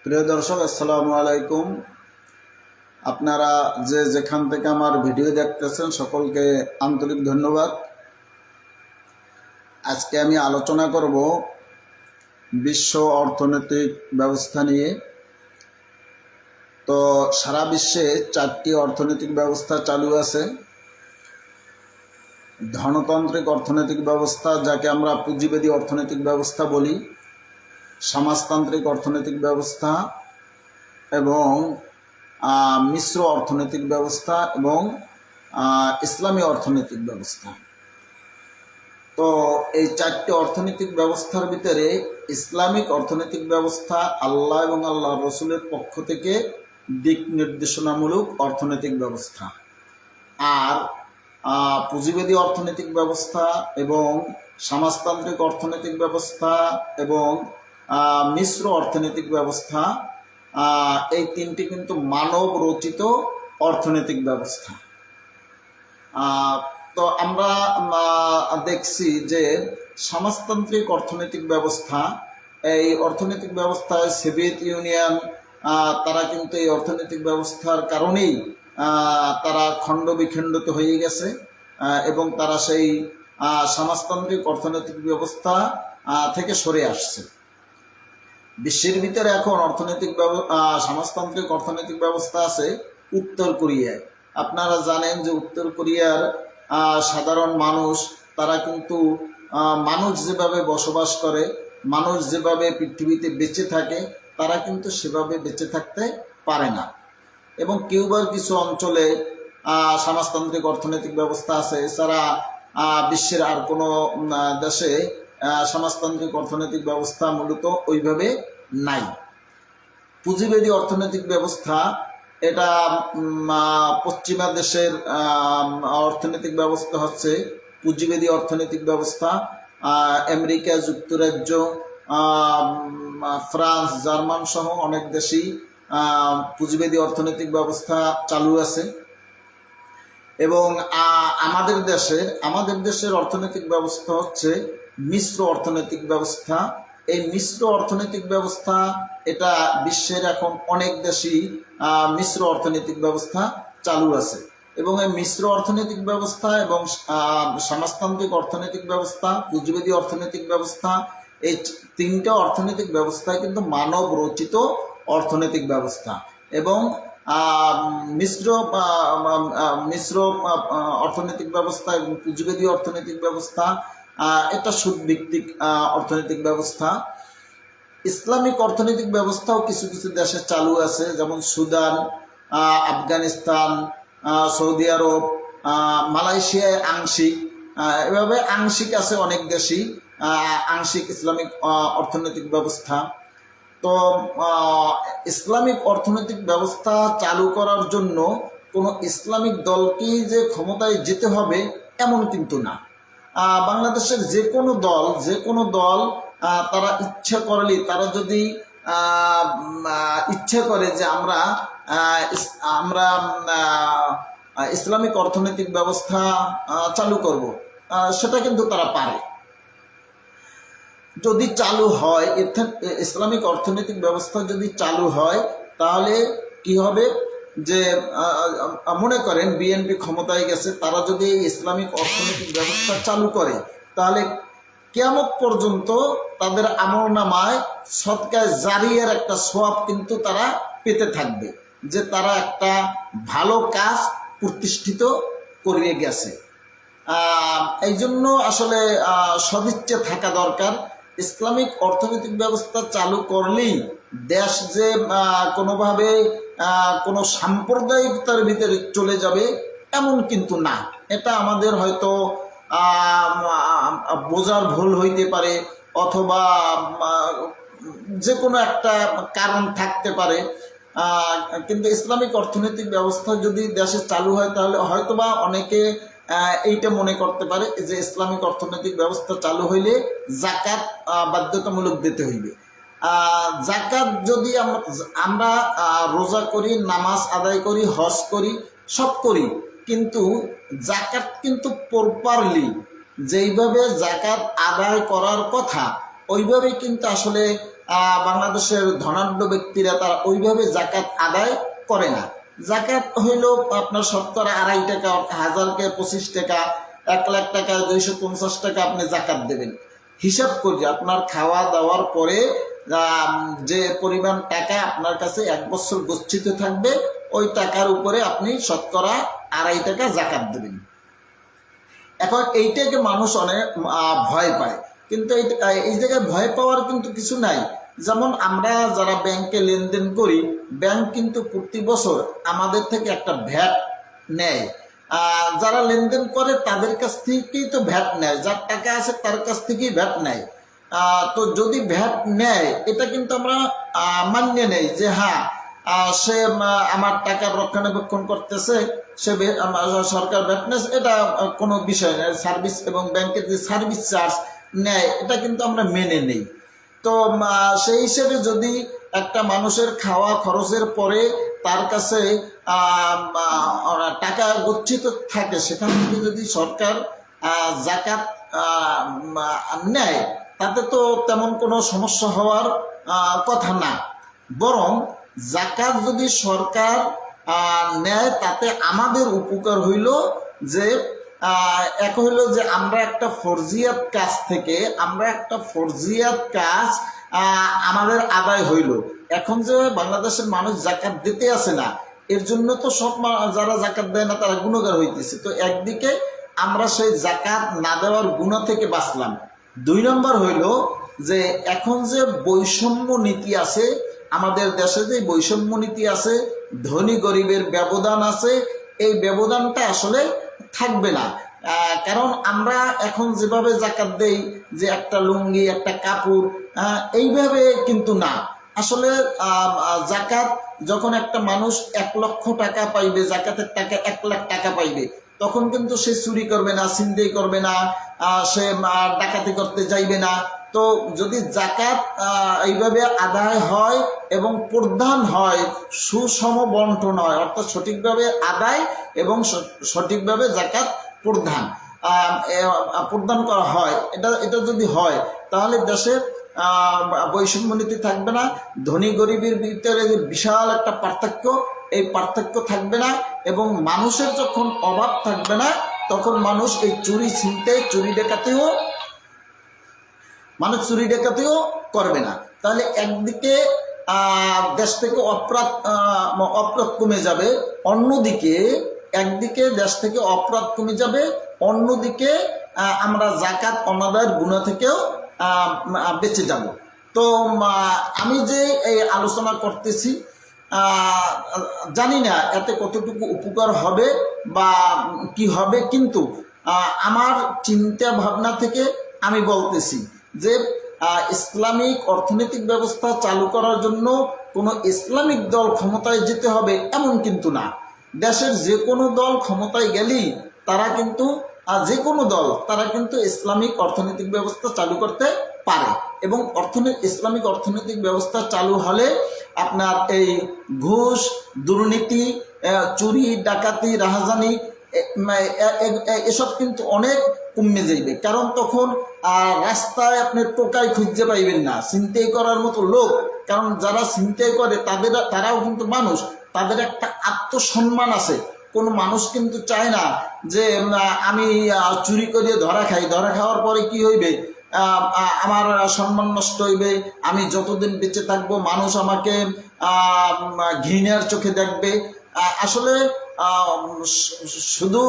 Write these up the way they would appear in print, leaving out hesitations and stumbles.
প্রিয় দর্শক, আসসালামু আলাইকুম। আপনারা যে যেখান থেকে আমার ভিডিও দেখতেছেন সকলকে আন্তরিক ধন্যবাদ। আজকে আমি আলোচনা করব বিশ্ব অর্থনৈতিক ব্যবস্থা নিয়ে। তো সারা বিশ্বে 4টি অর্থনৈতিক ব্যবস্থা চালু আছে। ধনতান্ত্রিক অর্থনৈতিক ব্যবস্থা, যাকে আমরা পুঁজিবাদী অর্থনৈতিক ব্যবস্থা বলি, সমাজতান্ত্রিক অর্থনৈতিক ব্যবস্থা এবং মিশ্র অর্থনৈতিক ব্যবস্থা এবং ইসলামী অর্থনৈতিক ব্যবস্থা। তো এই 4টি অর্থনৈতিক ব্যবস্থার ভিতরে ইসলামিক অর্থনৈতিক ব্যবস্থা আল্লাহ এবং আল্লাহ রসুলের পক্ষ থেকে দিক নির্দেশনামূলক অর্থনৈতিক ব্যবস্থা, আর পুঁজিবাদী অর্থনৈতিক ব্যবস্থা এবং সমাজতান্ত্রিক অর্থনৈতিক ব্যবস্থা এবং মিশ্র অর্থনৈতিক ব্যবস্থা, এই 3টি কিন্তু মানব রচিত অর্থনৈতিক ব্যবস্থা। তো আমরা দেখছি যে সমাজতান্ত্রিক অর্থনৈতিক ব্যবস্থা, এই অর্থনৈতিক ব্যবস্থায় সোভিয়েত ইউনিয়ন তারা কিন্তু এই অর্থনৈতিক ব্যবস্থার কারণেই তারা খণ্ড বিখণ্ডিত হয়ে গেছে এবং তারা সেই সমাজতান্ত্রিক অর্থনৈতিক ব্যবস্থা থেকে সরে আসছে। বিশ্বের ভিতরে এখন সমাজতান্ত্রিক অর্থনৈতিক ব্যবস্থা আছে উত্তর কোরিয়ায়। আপনারা জানেন যে উত্তর কোরিয়ার সাধারণ মানুষ, তারা কিন্তু মানুষ যেভাবে বসবাস করে, মানুষ যেভাবে পৃথিবীতে বেঁচে থাকে, তারা কিন্তু সেভাবে বেঁচে থাকতে পারে না। এবং কিউবার কিছু অঞ্চলে সমাজতান্ত্রিক অর্থনৈতিক ব্যবস্থা আছে। এছাড়া বিশ্বের আর কোনো দেশে সমাজতান্ত্রিক অর্থনৈতিক ব্যবস্থা মূলত ওইভাবে নাই। পুঁজিবাদী অর্থনৈতিক ব্যবস্থা, এটা পশ্চিমা দেশের অর্থনৈতিক ব্যবস্থা হচ্ছে পুঁজিবাদী অর্থনৈতিক ব্যবস্থা। আমেরিকা যুক্তরাজ্য, ফ্রান্স, জার্মান সহ অনেক দেশেই পুঁজিবাদী অর্থনৈতিক ব্যবস্থা চালু আছে। এবং আমাদের দেশের অর্থনৈতিক ব্যবস্থা হচ্ছে মিশ্র অর্থনৈতিক ব্যবস্থা। এই মিশ্র অর্থনৈতিক ব্যবস্থা, এটা বিশ্বের এখন অনেক দেশই মিশ্র অর্থনৈতিক ব্যবস্থা চালু আছে। এবং এই মিশ্র অর্থনৈতিক ব্যবস্থা এবং সমাজতান্ত্রিক অর্থনৈতিক ব্যবস্থা, পুঁজিবাদী অর্থনৈতিক ব্যবস্থা, এই 3টা অর্থনৈতিক ব্যবস্থায় কিন্তু মানব রচিত অর্থনৈতিক ব্যবস্থা। এবং মিশ্র অর্থনৈতিক ব্যবস্থা এবং পুঁজিবাদী অর্থনৈতিক ব্যবস্থা, এটা সুদভিত্তিক অর্থনৈতিক ব্যবস্থা। ইসলামিক অর্থনৈতিক ব্যবস্থাও কিছু কিছু দেশে চালু আছে, যেমন সুদান, আফগানিস্তান, সৌদি আরব, মালয়েশিয়ায় আংশিক, এভাবে আংশিক আছে অনেক দেশই আংশিক ইসলামিক অর্থনৈতিক ব্যবস্থা। তো ইসলামিক অর্থনৈতিক ব্যবস্থা চালু করার জন্য কোনো ইসলামিক দলকেই যে ক্ষমতায় যেতে হবে এমন কিন্তু না। বাংলাদেশের যে কোনো দল তারা ইচ্ছা করলে, তারা যদি ইচ্ছা করে যে আমরা ইসলামিক অর্থনৈতিক ব্যবস্থা চালু করব, সেটা কিন্তু তারা পারে। যদি চালু হয়, ইসলামিক অর্থনৈতিক ব্যবস্থা যদি চালু হয়, তাহলে কি হবে যে মনে করেন বিএনপি ক্ষমতায় গেছে, তারা যদি ইসলামিক অর্থনৈতিক ব্যবস্থা চালু করে, তাহলে কিয়ামত পর্যন্ত তাদের আমলনামায় সদকায়ে জারিয়ার একটা সওয়াব কিন্তু তারা পেতে থাকবে, যে তারা একটা ভালো কাজ প্রতিষ্ঠিত করিয়ে গেছে। এই জন্য আসলে সদিচ্ছা থাকা দরকার। ইসলামিক অর্থনৈতিক ব্যবস্থা চালু করলেই দেশ যে কোনোভাবে কোনো সাম্প্রদায়িকতার ভিতরে চলে যাবে এমন কিন্তু না। এটা আমাদের হয়তো বোঝার ভুল হইতে পারে, অথবা যে কোনো একটা কারণ থাকতে পারে। কিন্তু ইসলামিক অর্থনৈতিক ব্যবস্থা যদি দেশে চালু হয়, তাহলে হয়তোবা অনেকে এইটা মনে করতে পারে যে ইসলামিক অর্থনৈতিক ব্যবস্থা চালু হইলে যাকাত বাধ্যতামূলক দিতে হইবে। যাকাত যদি আমরা রোজা করি, নামাজ আদায় করি, হজ করি, সব করি, কিন্তু যাকাত কিন্তু প্রপারলি যেইভাবে যাকাত আদায় করার কথা ওইভাবে কিন্তু আসলে বাংলাদেশের ধনাঢ্য ব্যক্তিরা তারা ওইভাবে জাকাত আদায় করে না। জাকাত হইল আপনার শতকরা 2.5 টাকা, 1000কে 25 টাকা, 1 লাখ টাকা 250 টাকা আপনি জাকাত দেবেন। হিসাব করি আপনার খাওয়া দাওয়ার পরে যে পরিমাণ টাকা আপনার কাছে 1 বছর গচ্ছিত থাকবে, ওই টাকার উপরে আপনি শতকরা 2.5 টাকা জাকাত দেবেন। এখন এইটাকে মানুষ অনেক ভয় পায়, কিন্তু এই জায়গায় ভয় পাওয়ার কিন্তু কিছু নাই। যেমন আমরা যারা ব্যাংকে লেনদেন করি, ব্যাংক কিন্তু প্রতি বছর আমাদের থেকে একটা ভ্যাট নেয়। যারা লেনদেন করে তাদের কাছ থেকেই তো ভ্যাট নেয়, যার টাকা আছে তার কাছ থেকেই ভ্যাট নেয়। তো যদি ভ্যাট নেয় এটা কিন্তু আমরা মানিয়ে নেই যে হ্যাঁ সে আমার টাকার রক্ষণাবেক্ষণ করতেছে, সে সরকার ভ্যাট নেয়, এটা কোনো বিষয় নয়। সার্ভিস এবং ব্যাংকের যে সার্ভিস চার্জ নেয় এটা কিন্তু আমরা মেনে নেই। তো সেই হিসেবে যদি একটা মানুষের খাওয়া খরচের পরে তার কাছে টাকা গচ্ছিত থাকে, সেখান থেকে যদি সরকার জাকাত নেয় তাতে তো তেমন কোনো সমস্যা হওয়ার কথা না। বরং জাকাত যদি সরকার নেয় তাতে আমাদের উপকার হইল যে এক হইল যে আমরা একটা ফরজিয়াত কাজ থেকে আমাদের আদায় হইল। এখন যে বাংলাদেশের মানুষ জাকাত দিতে আসে না, এর জন্য তো সব যারা জাকাত দেয় না তারা গুণাগার হইতেছে। তো একদিকে আমরা সেই জাকাত না দেওয়ার গুনাহ থেকে বাঁচলাম। 2 নম্বর হইল যে এখন যে বৈষম্য নীতি আছে আমাদের দেশে, যে বৈষম্য নীতি আছে, ধনী গরিবের ব্যবধান আছে, এই ব্যবধানটা আসলে থাকবে না। কারণ আমরা এখন যেভাবে জাকাত দেই যে একটা লুঙ্গি একটা কাপড়, এইভাবে কিন্তু না। আসলে জাকাত যখন একটা মানুষ 1 লক্ষ টাকা পাইবে, জাকাতের টাকা 1 লাখ টাকা পাইবে, তখন কিন্তু সে চুরি করবে না, ছিনতাই করবে না, সে ডাকাতি করতে যাইবে না। তো যদি জাকাত এইভাবে আদায় হয় এবং প্রদান হয়, সুষম বন্টন হয়, অর্থাৎ সঠিকভাবে আদায় এবং সঠিকভাবে জাকাত প্রদান করা হয়, এটা যদি হয় তাহলে দেশের বৈষম্য নীতি থাকবে না। ধনী গরিবের ভিতরে যে বিশাল একটা পার্থক্য, এই পার্থক্য থাকবে না। এবং মানুষের যখন অভাব থাকবে না তখন মানুষ এই চুরি ডাকাতিও করবে না। তাহলে একদিকে দেশ থেকে অপরাধ কমে যাবে, অন্যদিকে দেশ থেকে অপরাধ কমে যাবে, অন্যদিকে আমরা জাকাত অনাদায়ের গুনাহ থেকেও বেঁচে যাব। তো আমি যে এই আলোচনা করতেছি জানি না এতে কতটুকু উপকার হবে বা কি হবে, কিন্তু আমার চিন্তা ভাবনা থেকে আমি বলতেছি যে ইসলামিক অর্থনৈতিক ব্যবস্থা চালু করার জন্য কোনো ইসলামিক দল ক্ষমতায় যেতে হবে এমন কিন্তু না। দেশের যে কোনো দল ক্ষমতায় গেলেই তারা কিন্তু ইসলামিক অর্থনৈতিক ব্যবস্থা চালু করতে পারে। এবং ইসলামিক অর্থনৈতিক ব্যবস্থা চালু হলে আপনার এই ঘুষ, দুর্নীতি, চুরি, ডাকাতি, রাহাজানি এসব কিন্তু অনেক কমে যাইবে। কারণ তখন রাস্তায় আপনি টোকাই খুঁজতে পাইবেন না ছিনতাই করার মতো লোক। কারণ যারা ছিনতাই করে তারাও কিন্তু মানুষ, তাদের একটা আত্মসম্মান আছে। কোনো মানুষ কিন্তু চায় না যে আমি চুরি করে ধরা খাওয়ার পরে কি হইবে, আমার সম্মান নষ্ট হইবে, আমি যতদিন বেঁচে থাকবো মানুষ আমাকে ঘৃণার চোখে দেখবে। আসলে শুধু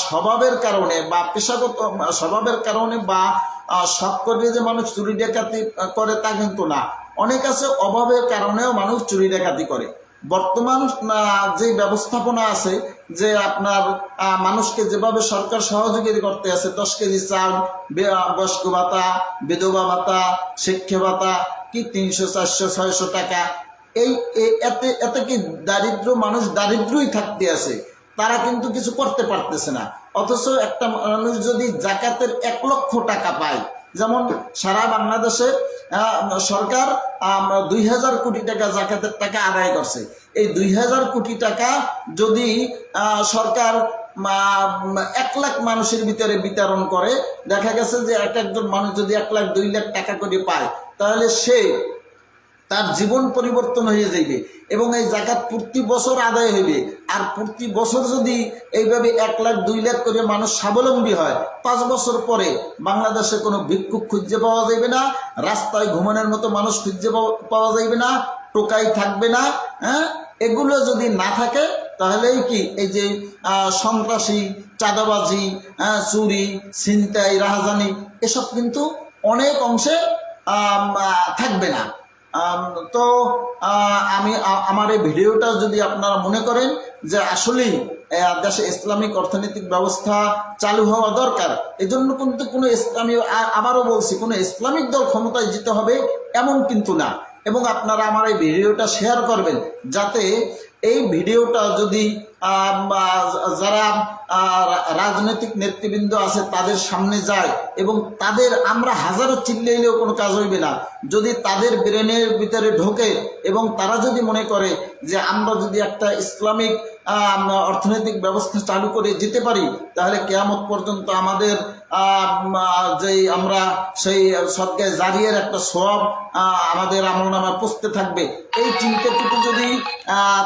স্বভাবের কারণে বা পেশাগত স্বভাবের কারণে বা শখ করে যে মানুষ চুরি ডাকাতি করে তা কিন্তু না। অনেক আছে অভাবের কারণেও মানুষ চুরি ডাকাতি করে। বর্তমান যে ব্যবস্থাপনা আছে যে আপনার মানুষকে যেভাবে সরকার সহযোগিতা করতে আছে, 10 কেজি চাল, বয়স্ক ভাতা, বিধবা ভাতা, শিক্ষা ভাতা, কি 300, 400, 600 টাকা, এতে কি দারিদ্র মানুষ দারিদ্রই থাকতে আছে, তারা কিন্তু কিছু করতে পারতেছে না। অথচ একটা মানুষ যদি জাকাতের 1 লক্ষ টাকা পায়, যেমন সারা বাংলাদেশে সরকার 2000 কোটি টাকা জাকাতের টাকা আদায় করছে। এই 2000 কোটি টাকা যদি সরকার 1 লাখ মানুষের ভিতরে বিতরণ করে, দেখা গেছে যে একজন মানুষ যদি 1 লাখ 2 লাখ টাকা করে পায়, তাহলে সে তার জীবন পরিবর্তন হয়ে যাইবে এবং এই জাকাত প্রতি বছর আদায় হইবে। আর প্রতি বছর যদি এইভাবে 1 লাখ 2 লাখ করে মানুষ স্বাবলম্বী হয়, 5 বছর পরে বাংলাদেশে কোনো ভিক্ষুক খুঁজে পাওয়া যাবে না, রাস্তায় ঘুমানোর মতো মানুষ খুঁজে পাওয়া যাবে না, টোকাই থাকবে না। হ্যাঁ, এগুলো যদি না থাকে তাহলেই কি এই যে সন্ত্রাসী, চাঁদাবাজি, চুরি, ছিনতাই, রাহাজানি এসব কিন্তু অনেক অংশে থাকবে না। তো আমি আমার এই ভিডিওটা যদি আপনারা মনে করেন যে আসলেই দেশে ইসলামিক অর্থনৈতিক ব্যবস্থা চালু হওয়া দরকার, এজন্য কিন্তু কোনো ইসলামী, আবারও বলছি, কোনো ইসলামিক দল ক্ষমতায় যেতে হবে এমন কিন্তু না। এবং আপনারা আমার এই ভিডিওটা শেয়ার করবেন, যাতে এই ভিডিওটা যদি যারা রাজনৈতিক নেতৃবৃন্দ আছে তাদের সামনে যায় এবং তাদের, আমরা হাজারো চিল্লাইলেও কোনো কাজ হইবে না, যদি তাদের ব্রেনের ভিতরে ঢোকে এবং তারা যদি মনে করে যে আমরা যদি একটা ইসলামিক অর্থনৈতিক ব্যবস্থা চালু করে যেতে পারি, তাহলে কিয়ামত পর্যন্ত আমাদের যেই আমরা সেই সদকায়ে জারিয়ার একটা সওয়াব আমাদের আমলনামায় পৌঁছতে থাকবে, এই চিন্তাটুকু যদি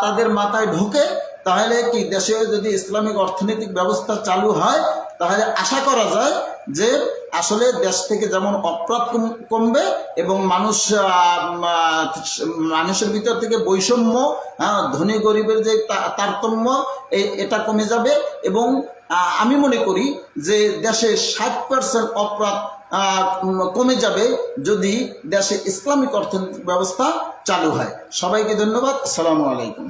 তাদের মাথায় ঢোকে, তাহলে কি দেশে যদি ইসলামিক অর্থনৈতিক ব্যবস্থা চালু হয়, তাহলে আশা করা যায় যে আসলে দেশ থেকে যেমন অপরাধ কমবে এবং মানুষের ভিতর থেকে বৈষম্য, ধনী গরিবের যে তারতম্য, এটা কমে যাবে। এবং আমি মনে করি যে দেশে 60% অপরাধ কমে যাবে যদি দেশে ইসলামিক অর্থনৈতিক ব্যবস্থা চালু হয়। সবাইকে ধন্যবাদ। আসসালামু আলাইকুম।